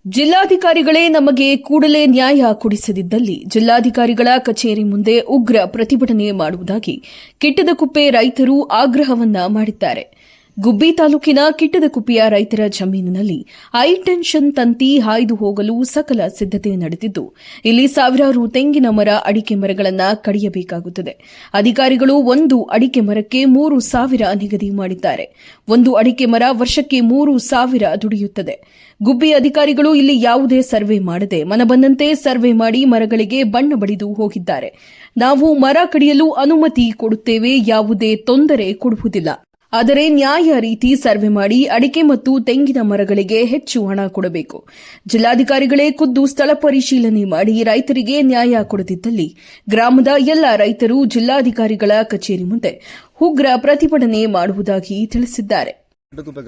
ಜಿಲ್ಲಾಧಿಕಾರಿಗಳೇ ನಮಗೆ ಕೂಡಲೇ ನ್ಯಾಯ ಕೊಡಿಸದಿದ್ದಲ್ಲಿ ಜಿಲ್ಲಾಧಿಕಾರಿಗಳ ಕಚೇರಿ ಮುಂದೆ ಉಗ್ರ ಪ್ರತಿಭಟನೆ ಮಾಡುವುದಾಗಿ ಕಿಟ್ಟದಕುಪ್ಪೆ ರೈತರು ಆಗ್ರಹವನ್ನ ಮಾಡಿದ್ದಾರೆ. ಗುಬ್ಬಿ ತಾಲೂಕಿನ ಕಿಟ್ಟದಕುಪ್ಪೆಯ ರೈತರ ಜಮೀನಿನಲ್ಲಿ ಹೈಟೆನ್ಷನ್ ತಂತಿ ಹಾಯ್ದು ಹೋಗಲು ಸಕಲ ಸಿದ್ದತೆ ನಡೆದಿದ್ದು, ಇಲ್ಲಿ ಸಾವಿರಾರು ತೆಂಗಿನ ಮರ, ಅಡಿಕೆ ಮರಗಳನ್ನು ಕಡಿಯಬೇಕಾಗುತ್ತದೆ. ಅಧಿಕಾರಿಗಳು ಒಂದು ಅಡಿಕೆ ಮರಕ್ಕೆ 3,000 ನಿಗದಿ ಮಾಡಿದ್ದಾರೆ. ಒಂದು ಅಡಿಕೆ ಮರ ವರ್ಷಕ್ಕೆ 3,000 ದುಡಿಯುತ್ತದೆ. ಗುಬ್ಬಿ ಅಧಿಕಾರಿಗಳು ಇಲ್ಲಿ ಯಾವುದೇ ಸರ್ವೆ ಮಾಡದೆ ಮನಬಂದಂತೆ ಸರ್ವೆ ಮಾಡಿ ಮರಗಳಿಗೆ ಬಣ್ಣ ಬಳಿದು ಹೋಗಿದ್ದಾರೆ. ನಾವು ಮರ ಕಡಿಯಲು ಅನುಮತಿ ಕೊಡುತ್ತೇವೆ, ಯಾವುದೇ ತೊಂದರೆ ಕೊಡುವುದಿಲ್ಲ. ಆದರೆ ನ್ಯಾಯ ರೀತಿ ಸರ್ವೆ ಮಾಡಿ ಅಡಿಕೆ ಮತ್ತು ತೆಂಗಿನ ಮರಗಳಿಗೆ ಹೆಚ್ಚು ಹಣ ಕೊಡಬೇಕು. ಜಿಲ್ಲಾಧಿಕಾರಿಗಳೇ ಖುದ್ದು ಸ್ಥಳ ಪರಿಶೀಲನೆ ಮಾಡಿ ರೈತರಿಗೆ ನ್ಯಾಯ ಕೊಡದಿದ್ದಲ್ಲಿ ಗ್ರಾಮದ ಎಲ್ಲ ರೈತರು ಜಿಲ್ಲಾಧಿಕಾರಿಗಳ ಕಚೇರಿ ಮುಂದೆ ಉಗ್ರ ಪ್ರತಿಭಟನೆ ಮಾಡುವುದಾಗಿ ತಿಳಿಸಿದ್ದಾರೆ.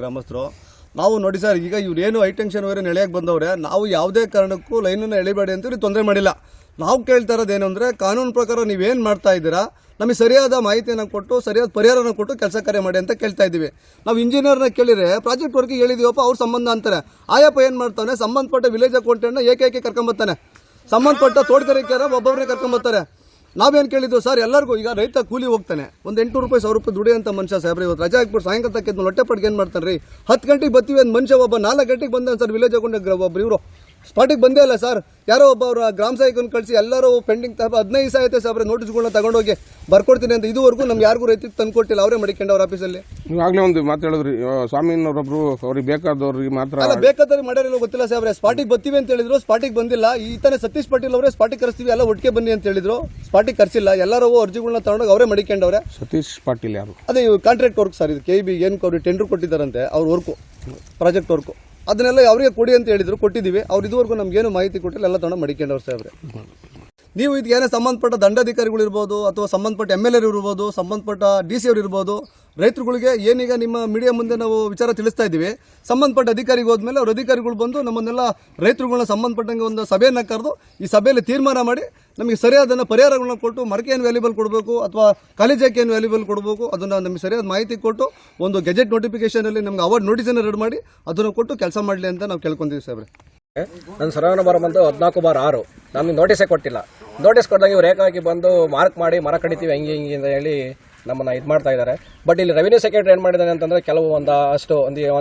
ಗ್ರಾಮಸ್ಥರು ನಾವು ನೋಡಿ ಸರ್, ಈಗ ಇವ್ರೇನು ಹೈಟೆನ್ಷನ್ ವೈರ್ ಎಳೆಯಕ್ಕೆ ಬಂದವ್ರೆ, ನಾವು ಯಾವುದೇ ಕಾರಣಕ್ಕೂ ಲೈನನ್ನು ಎಳಿಬೇಡಿ ಅಂತೇಳಿ ತೊಂದರೆ ಮಾಡಿಲ್ಲ. ನಾವು ಕೇಳ್ತಾ ಇರೋದೇನು ಅಂದರೆ, ಕಾನೂನು ಪ್ರಕಾರ ನೀವೇನು ಮಾಡ್ತಾ ಇದ್ದೀರಾ, ನಮಗೆ ಸರಿಯಾದ ಮಾಹಿತಿಯನ್ನು ಕೊಟ್ಟು ಸರಿಯಾದ ಪರಿಹಾರನ ಕೊಟ್ಟು ಕೆಲಸ ಕಾರ್ಯ ಮಾಡಿ ಅಂತ ಕೇಳ್ತಾ ಇದ್ದೀವಿ. ನಾವು ಇಂಜಿನಿಯರ್ನ ಕೇಳಿದರೆ ಪ್ರಾಜೆಕ್ಟ್ ವರ್ಕಿಗೆ ಹೇಳಿದೀವಪ್ಪ, ಅವ್ರ ಸಂಬಂಧ ಅಂತಾರೆ. ಆಯಪ್ಪ ಏನು ಮಾಡ್ತಾನೆ, ಸಂಬಂಧಪಟ್ಟ ವಿಲೇಜ್ ಅಕೌಂಟೆಂಟ್ನ ಏಕೈಕೆ ಕರ್ಕೊಂಬರ್ತಾನೆ, ಸಂಬಂಧಪಟ್ಟ ತೋಟಗಾರಿಕೆರ ಒಬ್ಬೊಬ್ಬರೇ ಕರ್ಕೊಂಬರ್ತಾರೆ. ನಾವೇನು ಕೇಳಿದ್ವು ಸರ್, ಎಲ್ಲರಿಗೂ ಈಗ ರೈತ ಕೂಲಿ ಹೋಗ್ತಾನೆ, ಒಂದು 800 ರೂಪಾಯಿ 1,000 ರೂಪಾಯಿ ದುಡಿಯೋಂಥ ಮನುಷ್ಯ ಸಾಹೇಬ್ರೆ, ಇವತ್ತು ರಜಾ ಹಾಕ್ಬಿಟ್ಟು ಸಾಯಂಕಾಲ ತಕ್ಕಿದ್ಮೇಲೆ ಹೊಟ್ಟೆ ಪಟ್ಟಿಗೆ ಏನು ಮಾಡ್ತಾನೆ ರೀ, 10 ಗಂಟೆಗೆ ಬರ್ತೀವಿ ಒಂದು ಮನುಷ್ಯ, ಒಬ್ಬ 4 ಗಂಟೆಗೆ ಬಂದ ಸರ್ ವಿಲೇಜ್ ಅಕೌಂಟ್ ಒಬ್ಬರು ಇವರು ಸ್ಪಾಟಿಗೆ ಬಂದೇ ಇಲ್ಲ ಸರ್. ಯಾರೋ ಒಬ್ಬ ಅವರ ಗ್ರಾಮ ಸಹಾಯಕನ ಕಳಿಸಿ ಎಲ್ಲರೂ ಪೆಂಡಿಂಗ್ 15 ದಿವಸ ಆಯ್ತು ಸಾಬ್ರೆ, ನೋಟಿಸ್ಗಳನ್ನ ತಗೊಂಡೋಗಿ ಬರ್ಕೊಡ್ತೀನಿ ಅಂತ ಇದುವರೆಗೂ ನಮ್ಗೆ ಯಾರಿಗೂ ರೈತರಿಗೆ ತಂದುಕೊಟ್ಟಿಲ್ಲ. ಅವರೇ ಮಡಿಕೊಂಡವ್ರ ಆಫೀಸಲ್ಲಿ. ನೀವು ಆಗಲೇ ಒಂದು ಮಾತು ಹೇಳಿದ್ರಿ, ಸ್ವಾಮಿನವರೊಬ್ರು ಅವ್ರಿಗೆ ಬೇಕಾದವ್ರಿಗೆ ಮಾತ್ರ, ಅಲ್ಲ ಬೇಕಾದವ್ರಿಗೆ ಮಾಡ್ಯಾರಿಲ್ಲ ಗೊತ್ತಿಲ್ಲ ಸಾಬ್ರೆ. ಸ್ಪಾಟಿಗೆ ಬರ್ತೀವಿ ಅಂತ ಹೇಳಿದ್ರು, ಸ್ಪಾಟಿಗೆ ಬಂದಿಲ್ಲ. ಈತನೇ ಸತೀಶ್ ಪಾಟೀಲ್ ಅವರೇ ಸ್ಪಾಟಿಗೆ ಕರೆಸ್ತೀವಿ ಎಲ್ಲ ಒಟ್ಟಿಗೆ ಬನ್ನಿ ಅಂತ ಹೇಳಿದ್ರು, ಸ್ಪಾಟಿಗೆ ಕರೆಸಿಲ್ಲ. ಎಲ್ಲರೂ ಅರ್ಜಿಗಳನ್ನ ತಗೊಂಡೋಗಿ ಅವರೇ ಮಡಿಕೊಂಡವ್ರೆ. ಸತೀಶ್ ಪಾಟೀಲ್ ಯಾರು? ಅದೇ ಕಾಂಟ್ರಾಕ್ಟ್ ವರ್ಕ್ ಸರ್, ಇದು KEB ಏನು ಅವ್ರಿಗೆ ಟೆಂಡರ್ ಕೊಟ್ಟಿದ್ದಾರಂತೆ, ಅವ್ರ ವರ್ಕು ಪ್ರಾಜೆಕ್ಟ್ ವರ್ಕು, ಅದನ್ನೆಲ್ಲ ಅವರಿಗೆ ಕೊಡಿ ಅಂತ ಹೇಳಿದ್ರು, ಕೊಟ್ಟಿದ್ದೀವಿ. ಅವ್ರು ಇದುವರೆಗೂ ನಮಗೇನು ಮಾಹಿತಿ ಕೊಟ್ಟಿಲ್ಲ, ಎಲ್ಲ ತಗೊಂಡು ಮಡಿಕೊಂಡವ್ರು ಸಾಹೇಬ್ರೆ. ನೀವು ಇದಕ್ಕೇನೇ ಸಂಬಂಧಪಟ್ಟ ದಂಡಾಧಿಕಾರಿಗಳು ಇರ್ಬೋದು, ಅಥವಾ ಸಂಬಂಧಪಟ್ಟ MLA ಇರ್ಬೋದು, ಸಂಬಂಧಪಟ್ಟ DC ಅವರು ಇರ್ಬೋದು, ರೈತರುಗಳಿಗೆ ಏನೀಗ ನಿಮ್ಮ ಮೀಡಿಯಾ ಮುಂದೆ ನಾವು ವಿಚಾರ ತಿಳಿಸ್ತಾ ಇದ್ದೀವಿ. ಸಂಬಂಧಪಟ್ಟ ಅಧಿಕಾರಿಗೆ ಹೋದ್ಮೇಲೆ ಅವ್ರ ಅಧಿಕಾರಿಗಳು ಬಂದು ನಮ್ಮನ್ನೆಲ್ಲ ರೈತರುಗಳನ್ನ ಸಂಬಂಧಪಟ್ಟಂಗೆ ಒಂದು ಸಭೆಯನ್ನು ಕರೆದು ಈ ಸಭೆಯಲ್ಲಿ ತೀರ್ಮಾನ ಮಾಡಿ ನಮಗೆ ಸರಿಯಾದ ಪರಿಹಾರಗಳನ್ನ ಕೊಟ್ಟು, ಮರಕ್ಕೆ ಏನು ವ್ಯಾಲ್ಯೂಬಲ್ ಕೊಡಬೇಕು ಅಥವಾ ಕಾಲೇಜಕ್ಕೆ ಏನು ವ್ಯಾಲ್ಯೂಬಲ್ ಕೊಡಬೇಕು ಅದನ್ನು ನಮಗೆ ಸರಿಯಾದ ಮಾಹಿತಿ ಕೊಟ್ಟು ಒಂದು ಗೆಜೆಟ್ ನೋಟಿಫಿಕೇಶನಲ್ಲಿ ನಮ್ಗೆ ಅವಾರ್ಡ್ ನೋಟಿಸನ್ನು ರೆಡಿ ಮಾಡಿ ಅದನ್ನು ಕೊಟ್ಟು ಕೆಲಸ ಮಾಡಲಿ ಅಂತ ನಾವು ಕೇಳ್ಕೊಂತೀವಿ ಸಾಹೇಬ್ರೆ. ನನ್ನ ಸರ್ವೆ ನಂಬರ್ ಬಂದು 14/6. ನಮಗೆ ನೋಟಿಸೇ ಕೊಟ್ಟಿಲ್ಲ. ನೋಟಿಸ್ ಕೊಟ್ಟಾಗ ಇವ್ರು ಏಕಾಗಿ ಬಂದು ಮಾರ್ಕ್ ಮಾಡಿ ಮರ ಕಡಿತೀವಿ ಹಂಗೆ ಅಂತ ಹೇಳಿ ನಮ್ಮನ್ನು ಇದು ಮಾಡ್ತಾ ಇದ್ದಾರೆ. ಬಟ್ ಇಲ್ಲಿ ರೆವಿನ್ಯೂ ಸೆಕ್ರೆಟರಿ ಏನು ಮಾಡಿದ್ದಾನೆ ಅಂತಂದರೆ, ಕೆಲವು ಒಂದು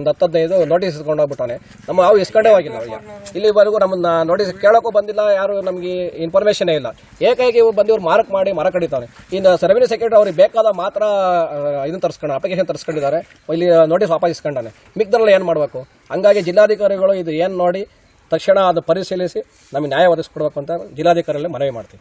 10-15 ನೋಟಿಸ್ ಇಸ್ಕೊಂಡೋಗ್ಬಿಟ್ಟಾನೆ. ನಮ್ಮ ಯಾವ ಇಸ್ಕೊಂಡೇ ಹೋಗಿಲ್ಲ ಅವರಿಗೆ. ಇಲ್ಲಿವರೆಗೂ ನಮ್ಮನ್ನ ನೋಟಿಸ್ ಕೇಳೋಕ್ಕೂ ಬಂದಿಲ್ಲ, ಯಾರು ನಮಗೆ ಇನ್ಫಾರ್ಮೇಷನೇ ಇಲ್ಲ. ಏಕಾಗಿ ಬಂದು ಇವ್ರು ಮಾರ್ಕ್ ಮಾಡಿ ಮರ ಕಡಿತಾನೆ. ಇನ್ನು ರೆವಿನ್ಯೂ ಸೆಕ್ರೆಟರಿ ಅವ್ರಿಗೆ ಬೇಕಾದ ಮಾತ್ರ ಇದನ್ನು ತರಿಸ್ಕೊಂಡು ಅಪ್ಲಿಕೇಶನ್ ತರಿಸ್ಕೊಂಡಿದ್ದಾರೆ, ಇಲ್ಲಿ ನೋಟಿಸ್ ವಾಪಸ್ ಇಸ್ಕೊಂಡಾನೆ. ಮಿಕ್ದರಲ್ಲಿ ಏನು ಮಾಡಬೇಕು? ಹಂಗಾಗಿ ಜಿಲ್ಲಾಧಿಕಾರಿಗಳು ಇದು ಏನು ನೋಡಿ ತಕ್ಷಣ ಅದು ಪರಿಶೀಲಿಸಿ ನಮಗೆ ನ್ಯಾಯ ಒದಗಿಸ್ಕೊಡ್ಬೇಕು ಅಂತ ಜಿಲ್ಲಾಧಿಕಾರಿಯಲ್ಲಿ ಮನವಿ ಮಾಡ್ತೀವಿ.